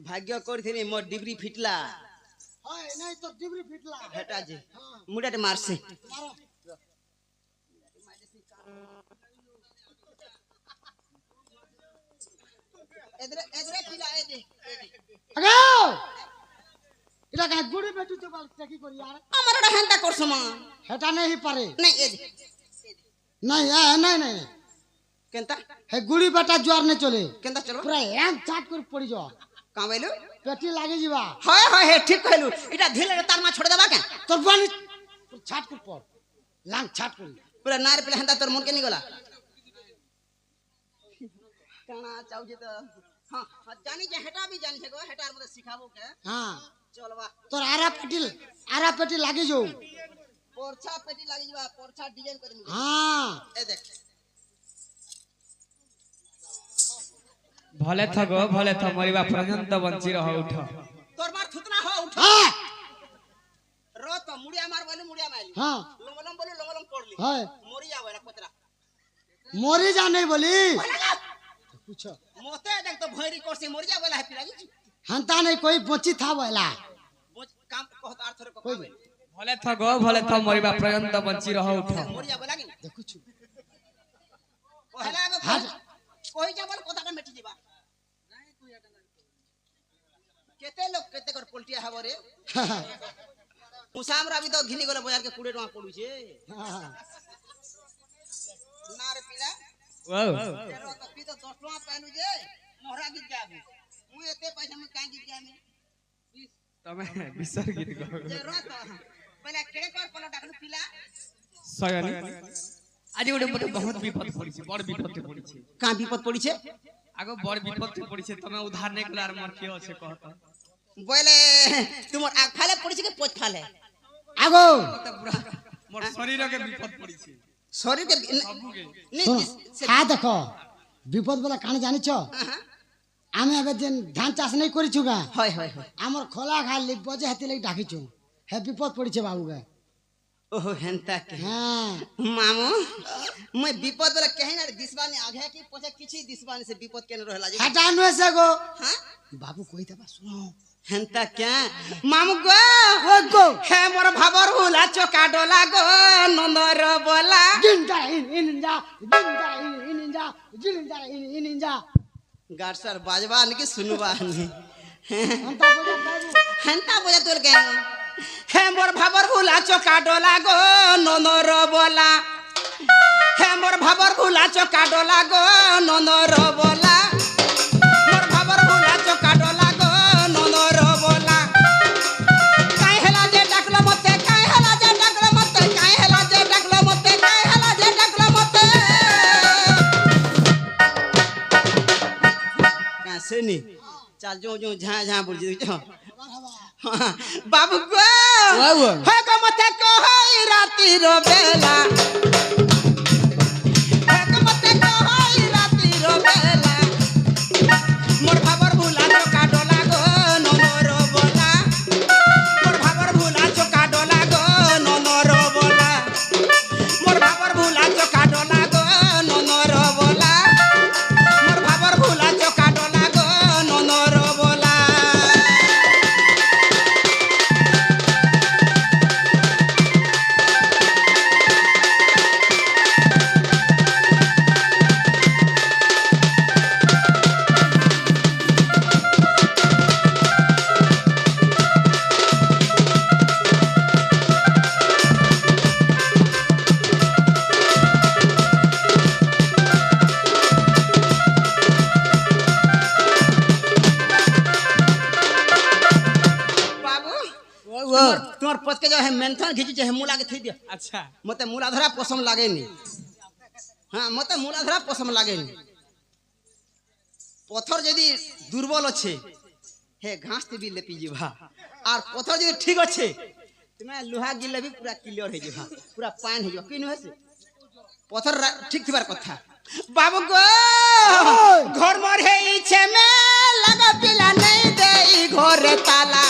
भाग्य करथिनी मोर डिबरी फिटला हाय नहीं तो डिबरी फिटला हेटा जे मुडाटे मारसे मारो एदरे पिला एदे अगो इला का गुड़ी बेटू तो बाल टकी कर यार আমারটা হেনটা করছমা हेटा नहीं पारे নাই এদে नहीं नहीं नहीं কেনতা हे गुड़ी बेटा ज्वार नहीं चले কেনতা চলো पूरा एम चाट कर पड़ी जा কামাইলো पेटी लागे जीवा হয় হয় হে ঠিক কইলু এটা ঢিলে তার মা ছড়ে দেবা কে तोर बन छाट कर पड़ लांग छाट कर পুরা নার পেলে হেনতা তোর মন কে নি গলা কানা চাউছে তো हां जानी जे हेटा भी जानी छे गो हेटार मते सिखाबो के हां चलबा तोर आरा पेटी लागे जो पोरछा पेटी लागी जबा पोरछा डिजाइन करी हां ए देख भले थ मरिबा पर्यंत बंची रह उठ तोर मार थुतना हो उठ हां रो तो मुड़िया मार बोले मुड़िया मारली हां लंगलम बोले लंगलम पड़ली हाय मोरी जावे कोतरा मोरी जाने बोली पूछो मोते देख तो भैरी कोसी मोरी जावे है पिलागी हंता नहीं कोई बची था बोला काम कहत अर्थ रे कोई भले थ मरिबा पर्यंत बंची रह उठ मोरी जावे लागी देखो छु पहला में कोई जावल कोताटा मेटी जीवा केते लोग केते कर पोल्टिया हबो रे मुसामरा भी तो घिनी गले बाजार के 20 टका पड़ू छे ना रे पिला वाओ तेरो तो पी तो 10 टका पाइलु जे मोहरा गीत गाबी मु एते पैसा में काई गीत गामी तमे बिसर गीत गो जे रोत पहले केड़े कर पलो डाकनु पिला सयनी आज गोटे मते बहुत विपद पड़ी छे बड़ विपद पड़ी छे का विपद पड़ी छे आगो बड़ विपद पड़ी छे तमे उधार नै कलार मोर के होछे कहत बोले तुमर आग फाले पड़ी छे के पोछ फाले आगो त पूरा मोर शरीर के विपद पड़ी छे शरीर के सबु के सुन हा देखो विपद वाला कान जानि छ आमे अबे जेन धान चाष नहीं करी छुगा हाय हाय हाय हमर खोला खाली बजे हेते लई डाकी छु हे विपद पड़ी छे बाबू के ओहो हेंता के हां मामू मैं विपद वाला कहे ना दिसबानी आगे की पछे किछि दिसबानी से विपद केन रहला जे हटा नु से गो हां बाबू कोई दबा सुनो हेंता क्या मामू गो ओ गो हे मोर भाबर हुला चोका डोला गो नंदर बोला जिंदा इनजा जिंदा इनजा गारसर बाजवान की सुनवान अंता बोला बाबू हेंता बोला तोर के हे मोर भाबर हुला चोका डोला गो नंदर बोला हे मोर भाबर हुला चोका डोला गो नंदर बोला मोर भाबर हुला चोका डोला गो नंदर बोला काई हला जे डाकलो मते काई हला जे डाकलो मते काई हला जे डाकलो मते काई हला जे डाकलो मते कैसे नी चल जो झा झा बोल जो बाबू गो हे गो मते को होई राती रो बेला हे गो मते को होई राती रो बेला मोर भाबर भूला चोका डोला गो नोनो बोला मोर भाबर भूला चोका डोला गो नोनो बोला मोर भाबर भूला चोका डोला गो नोनो बोला मोर भाबर भूला चोका डोला गो नोनो बोला तुम्हार पच के जो है मेंथन खींची जे मूला के थई दियो अच्छा मते मूला धरा पसंद लागे नी हां मते मूला धरा पसंद लागे नी पत्थर यदि दुर्बल अच्छे हे घास ते भी लेपी जीवा और पत्थर यदि ठीक अच्छे तुम्हें लोहा गिले भी पूरा क्लियर हे जीवा पूरा पान हे जीवा किनु हेसे पत्थर ठीक थिबार कथा बाबू गो घर मोर हे इछे में लगा पिला नहीं देई घर ताला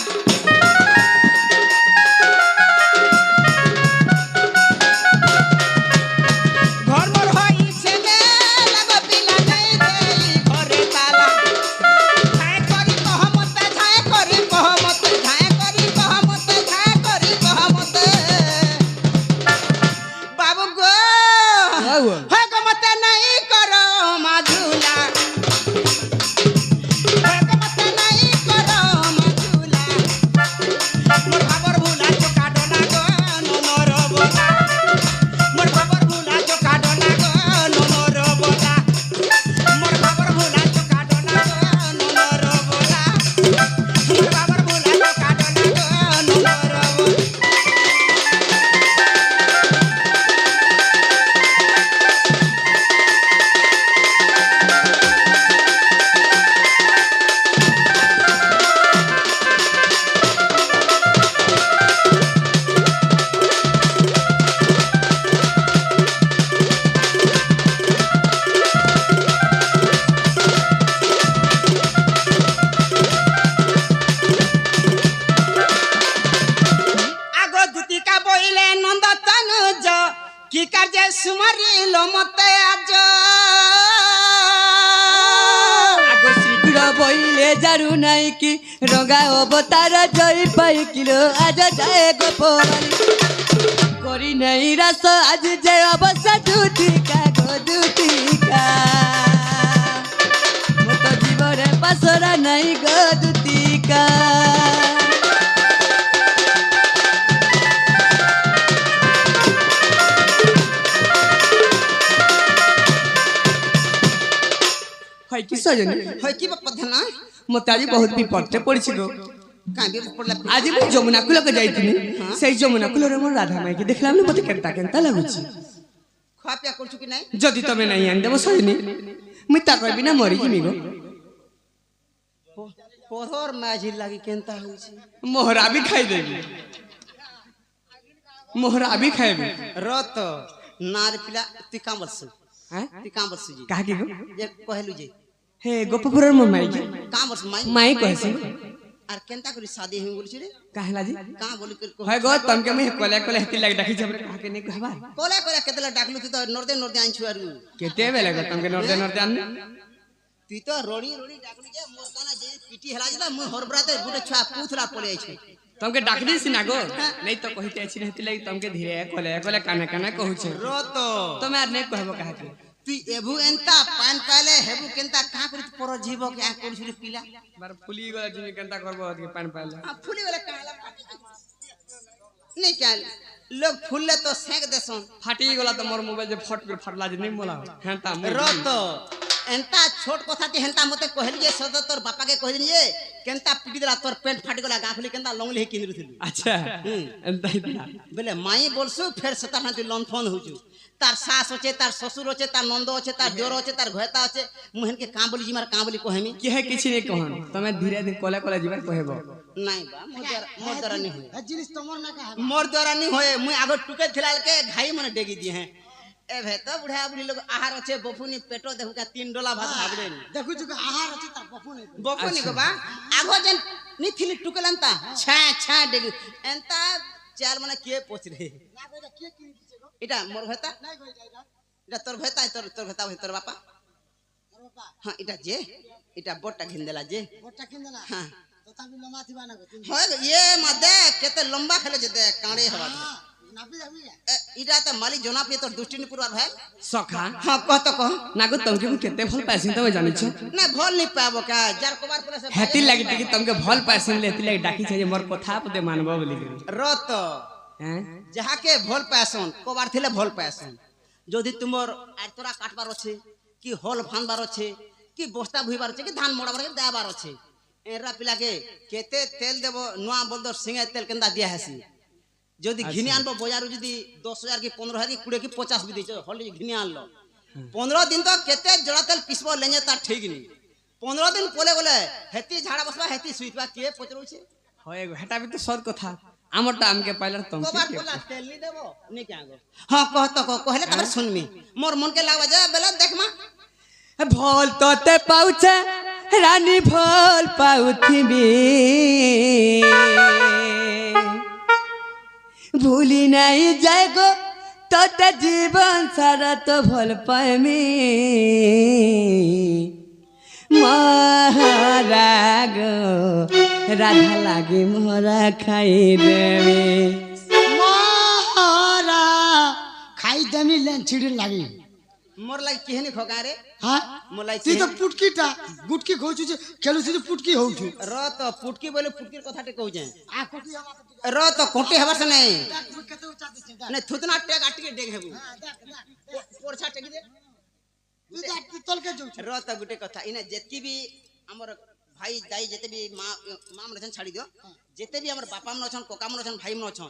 পারু নাই কি রঙা অবতার জয় পাইকিল আজ যায় গোপবালি করি নাই রাস আজ যে অবস্থা দুটিকা গো দুটিকা মত জীবনে পাসরা নাই গো দুটিকা হয় কি সজনী হয় কি বাপ ধানা মতে আজ বহুত বিপদে পড়ছি গো কাঁদি পড়লা আজ মু যমুনা কূলকে যাইছিনি সেই যমুনা কূলরে মোর রাধা মাইকে দেখলাম না মতে কেনতা কেনতা লাগুছি খাওয়া পিয়া করছু কি নাই যদি তুমি নাই আনি দেব সজনী মুই তা কইবি না মরি জিমি গো পরর মাঝি লাগি কেনতা হইছে মোহরা भी খাই দেবি মোহরা भी খাইবি রত নার পিলা তুই কাম বলছু হ্যাঁ তুই কাম বলছু জি কাকি গো যে কহেলু যে হে গোপপুরের মোর মাইকে কাম বলছু মাই মাই কইছে আর কেনতা করি শাদি হই বলছি রে কাহেলা জি কাম বলি করি হয় গো তমকে মুই কলে কলে হেতি লাগ ডাকি যাবে কাকে নে কহবা কোলা কোলা কেতলা ডাকলু তুই তো নর্দে নর্দে আনছু আর কেতে বেলে গো তমকে নর্দে নর্দে আন তুই তো রড়ি রড়ি ডাকলু যে মোর কানা যে পিটি হেলা যে মোর হরবরাতে গুটে ছুয়া পুথলা পড়ে আইছে तमके डाक दी सिना गो नहीं तो कहिते अछि रहती लगी तमके धीरे कोले कोले काने काने कहू छे रत तो मैं नहीं कहबो कहा के তুই এবু এন্তা পান পাইলে হেবু কেনতা কা করি পর জীব কে আ করছু রে পিলা बार फुली गला जिमी केनता करबो के पान पाले आ फुली वाला काला नहीं क्या लोग फुलले तो सेक देसन फाटी गला तो मोर मोबाइल जे फट कर फटला जे नहीं मोला हेंता रत एंता छोट कथा ती हेंता मते कहली जे सद तोर बापा के कहली जे केनता पिटी देला तोर पेट फाटी गला गाखली केनता लंगली किनरु थली अच्छा एंता ही बोले माई बोलसु फेर सता हाती लंथन होजु तार सास होचे तार ससुर होचे तार नंद होचे तार देवर होचे तार घयता होचे मुहन के का बोली जिमार का बोली कहमी की है किछि नहीं कहन तमे धीरे धीरे कोले कोले जीवन कहबो नहीं बा मोर द्वारा नहीं होय ए जिनिस तमर ना का मोर द्वारा नहीं होय मुई आगो टुके थिलाल के घाई मने डेगी दिए हैं ए भे तो बुढ़ा बुढ़ी लोग आहार होचे बफुनी पेटो देखु का 3 डोला भात खाबड़े देखु छु आहार अछि त बफु नहीं बफुनी को बा आगो जन नी थिली टुकलंता छा छा डेगी एंता चाल मने के पोछ रे ना कइला के किन दिछे गो इटा मोर भता नहीं कइ जाइगा इटा तोर भता तोर भता होय तोर बापा अरे बापा हां इटा जे इटा बोटा घिंदेला जे गोटा किन देना हां तो तभी लमा थिबा ना गो होय ये म देख केते लंबा खेले जे देख कांडे हवा नापी जाबी इटा त माली जोना पे तोर दुष्टिनी पुरवार भाई सखा हां कह तो कह नागो तमके मु केते भल पासिन तमे जानि छ ना भल नहीं पाबो का जार कुमार पुलिस से हेती लागी टिकी तमके भल पासिन लेती लागी डाकी छ जे मोर कथा पते मानबो बोली रत हैं जहा के भल पासन कोबार थिले भल पासन যদি তোমার আইতরা কাটবার আছে কি হল ফানবার আছে কি বস্তা ভুইবার আছে কি ধান মোড়াবার আছে দেবার আছে এরা পিলাকে কেতে তেল দেব নোয়া বলদর সিংহে তেল কেন্দা দিয়া হাসি যদি ঘিনি আনবো বাজারু যদি 10000 কি 15000 কি 20 কি 50 বি দিছ হল ঘিনি আনলো 15 দিন তো কেতে জড়া তেল পিসবো লেনে তা ঠিক নি 15 দিন পলে গলে হেতি ঝাড়া বসবা হেতি সুইতবা কে পচরউছে হয় হেটা भी तो सद कथा আমরটা আমকে পাইলার তমকে কবার কোলা তেল নি দেবো নি কে আগো हां कह तो कहले तबर सुनमी मोर मन के लागवा जा बेला देखमा भल तोते पाउछे रानी भल पाउथिबी भूली नहीं जाए गो तोते जीवन सारा तो भल पाएमी महाराग राधा लागे मोरा खाई देवे मारा खाई दमी लेन छिड़ी लागी मोर लाग केहनी खोगा रे हां मोर लाग ती तो पुटकीटा गुटकी खोचु जे खेलु छी पुटकी होउछु र तो पुटकी बोले पुटकीर कथाटे कहू जे आ कोटी हवा तो र तो कोटी हबर से नहीं कते उचा दिसे ने थुतना टेक आटके डेग हेबू देख पोरछा टेकी दे तू देख तल के जोछु र तो गुटे कथा इने जेतकी भी हमर भाई दाई जेते भी मां मन रचन छाड़ी दियो जेते भी हमर बापा मन छन कोका मन छन भाई मन छन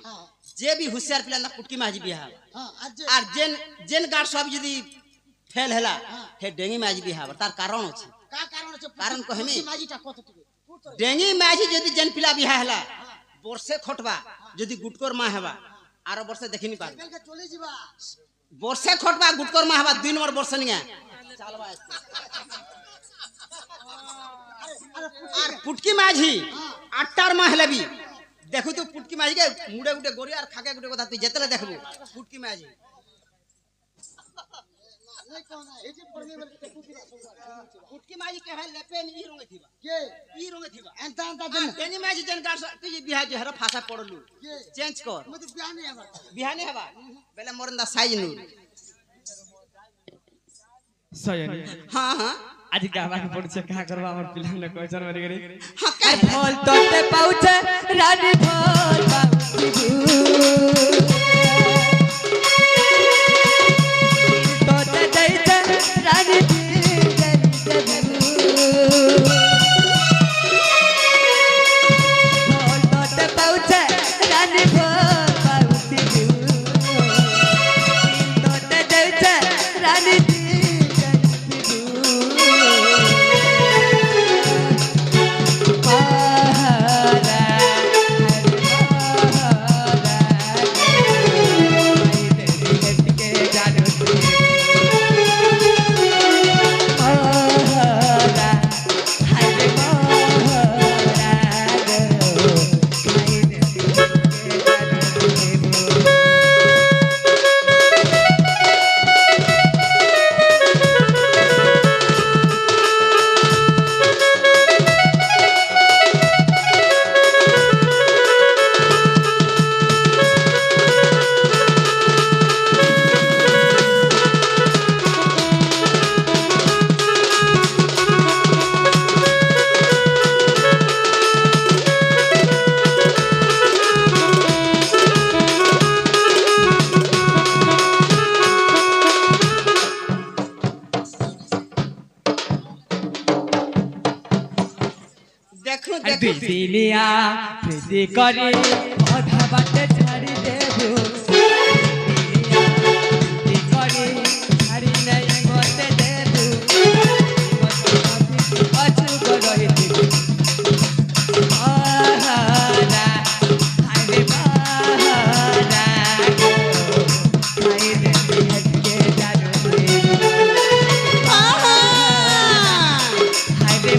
जे भी होशियार पिला ना पुटकी माजी बिहा हां आज आर जेन जेन गार्ड सब जदी फेल हैला हे डेंगी माजी बिहा तार कारण अछि का कारण छे कारण कहमी माजीटा कत टिके डेंगी माजी जदी जेन पिला बिहा हैला वर्षे खटबा जदी गुटकोर मा हेबा आरो वर्षे देखिनी पार कल के चले जीवा वर्षे खटबा गुटकोर मा हेबा 2 नंबर वर्ष निया चलबा আর পুটকি মাঝি আটটার মা হেলাবি দেখু তো পুটকি মাঝি কে মুড়ে গুটে গড়ি আর খাকে গুটে কথা তুই যেতলে দেখবু পুটকি মাঝি नहीं कोना हेजे पड़ने वाले टेपू की उठकी माझी के हाल लेपेन ई रंगे थिबा के ई रंगे थिबा एंता एंता हां पेनी माझी जन गास तुझे बिहा जे हर फासा पड़लु के चेंज कर मत बियाह नहीं हमार बिहाने हवा बेला मोरंदा साइज नु सयनी हां हां आज गावा के पड़ছে का करबा हमर पिला ने क्वेश्चन मारी गरी हां আর ফল তোতে পাউছে রানী ফল পাউছি তোতে যাইছে রানী ফল তোতে পাউছে রানী ফল পাউছি তোতে যাইছে রানী देखो अरे देखो दिलिया प्रीति करे आधा बाटे छाड़ी देबो दिलिया प्रीति करे छाड़ी नहीं गोते देबो अछु को रही आहारा हाय बाहारा हाय रे हटके जानो हाय रे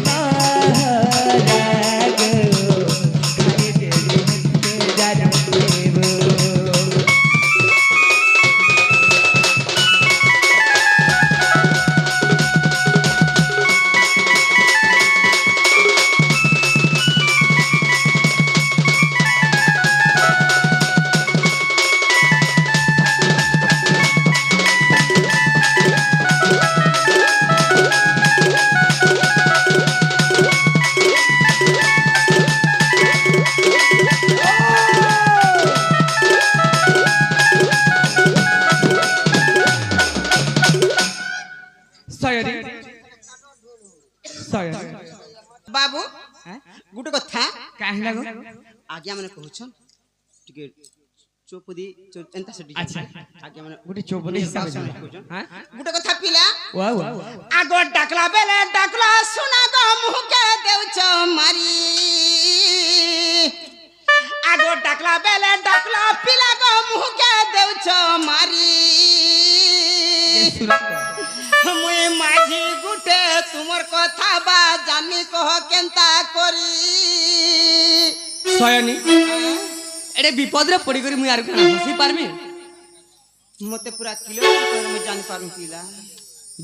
सयनी सयनी बाबू हैं गुटे कथा काहे लागो आज्ञा माने कहछन टिके चौपदी एंता से अच्छा आज्ञा माने गुटे चौपदी हिसाब से हैं गुटे कथा पिला वाह वाह आगो डाकला बेले डाकला सुना गो मुह के देउछ मारी आगो डाकला बेले डाकला पिला गो मुह के देउछ मारी मुई माझी गुटे तुमर कथा बा जानी कह केनता करी सयनी एडे विपद रे पड़ी करी मुई आर खाना हसी पारमी मते पूरा किलोमीटर कर मैं जान पारू पिला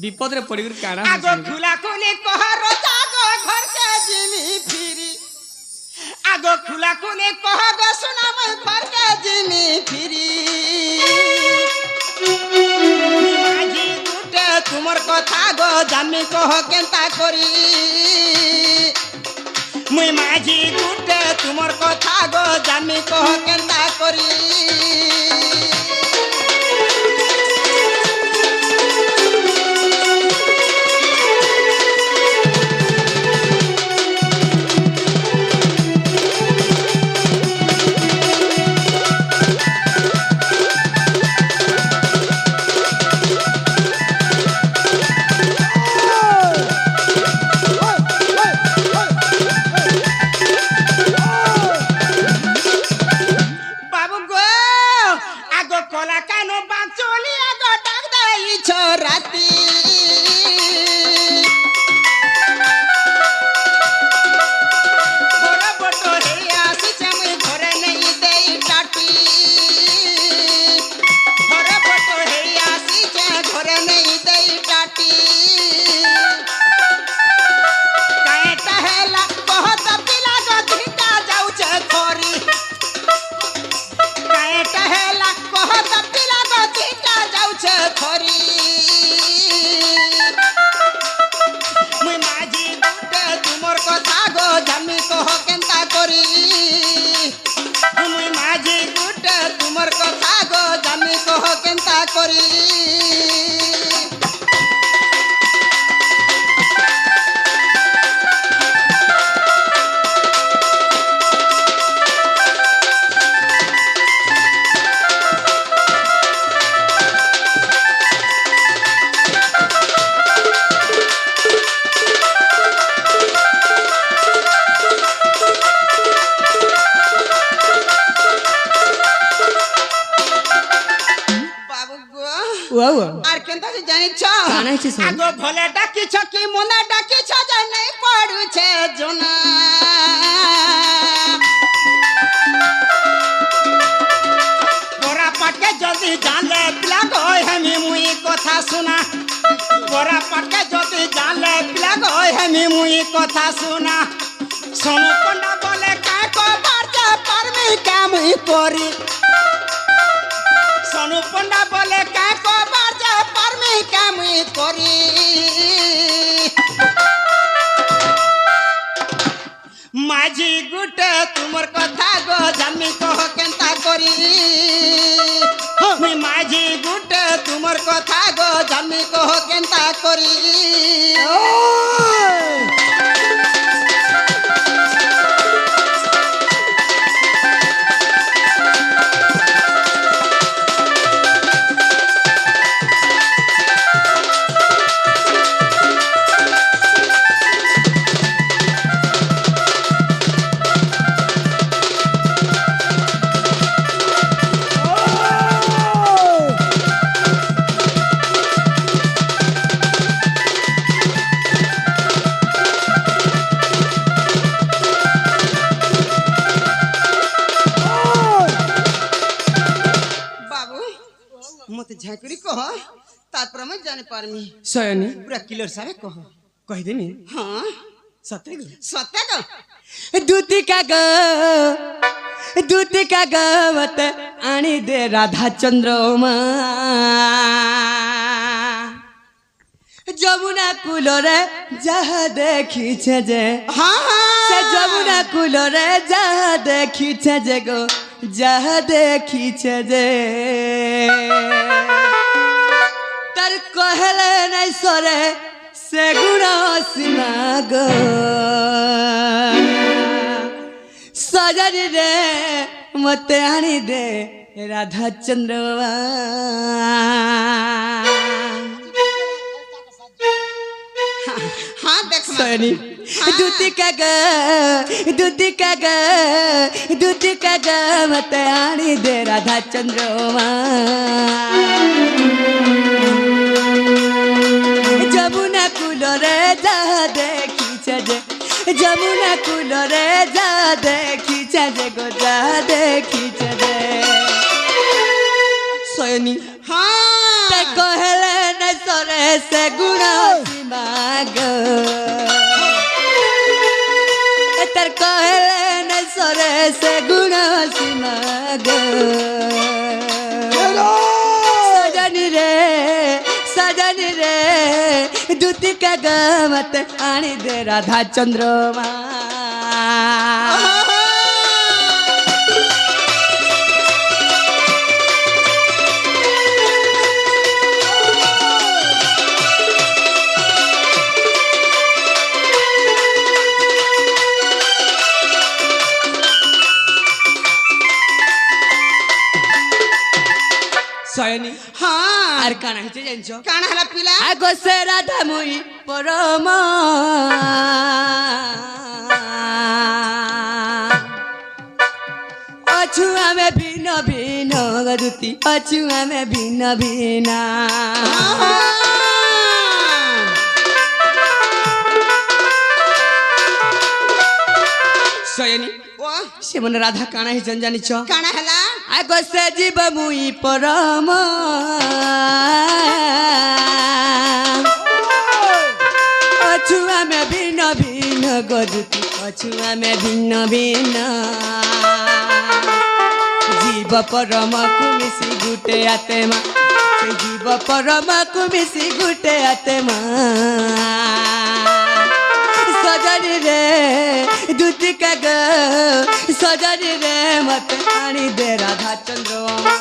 विपद रे पड़ी करी काना आगो खुला खुली कह रोजा गो घर के जिमी फिरी आगो खुला खुली कह गो सुना मैं घर के जिमी फिरी माझी गुटे तुमर कथा गो जानी कह केनता करी मुई माझी गुटे तुमर कथा गो जानी कह केनता करी করি বাবু গো ওয়াও আর কেনতা যে জানিছ কানা হইছে শোন। আগো ভলে ডাকিছ কি মনে ডাকিছ যে নাই পড়ুছে জনা পরা পাটকে যদি জানলে পিলা কই হেমি মুই কথা শুনা পরা পাটকে যদি জানলে পিলা কই হেমি মুই কথা শুনা সোনু পন্ডা বলে কাই কবার যে পারমি কামই করি সোনু পন্ডা বলে কাই কবার যে পারমি কামই করি মাঝি গুটে তোমার কথা গো জানি কহ কেনতা করি মাঝি গুটে তোমার কথা গো জানি কহ কেনতা করি বাবু মতে ঝাঁকুড়ি কহ তারপর আমি জানি পারমি সয়নি পুরা কিলোর সারে কহ কহিদেনি হ্যাঁ সত্যি সত্য গো দুতিকা গাवत আনি দে রাধা চন্দ্রমা যমুনা কুলরে যাহা দেখিছে যে হ্যাঁ সে যমুনা কুলরে যাহা দেখিছে যে গো যাহা দেখিছে যে তার কহলে নাই সরে সে গুণ সীমা গো সজনি রে মতে আনি দে রাধা চন্দ্রমা হ্যাঁ দেখ সনি দুতিকা गा মতে আনি দে রাধা চন্দ্রমা যমুনা কুলরে যা দেখিছে যে যমুনা কুলরে যা দেখিছে যে গো যা দেখিছে যে সয়নি হ্যাঁ তে কহলে ন সরে সে গুণ সীমা গো তার কহলে ন সরে সে গুণ সীমা গো সজনি রে দুতিকা গাवत আনি দে রাধা চন্দ্রমা সয়নি হ্যাঁ আর কানা হইছে জানছো কাণ হলা পিলা আগো সে রাধা মুই পরম অছু আমি ভিন্ন ভিন্ন গরুতি অছু আমি ভিন্ন ভিন্ন সয়নি ও সে মনে রাধা কানা হইছে জানিছ কাণ হলা আগো সে জীব মুই পরম অছু আমি ভিন্ন ভিন্ন গরুতি অছু আমি ভিন্ন ভিন্ন জীব পরমକୁ ମିଶି ଗୁଟେ ଆତ୍ମା ସେ জীব ପରମକୁ ମିଶି ଗୁଟେ ଆତ୍ମା ସଜନି ରେ ଦୁତିକା ଗ ସଜନି ରେ ମତେ ଆଣି ଦେ ରାଧା ଚନ୍ଦ୍ରମା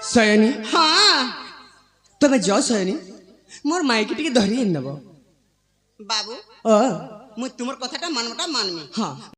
ଶୟନୀ ହଁ ତମେ ଯାଅ ଶୟନୀ ମୋର ମାଇକି ଟିକେ ଧରି ନେବ ବାବୁ ଅ ମୁଁ ତୁମର କଥାଟା ମାନମଟା ମାନମି ହଁ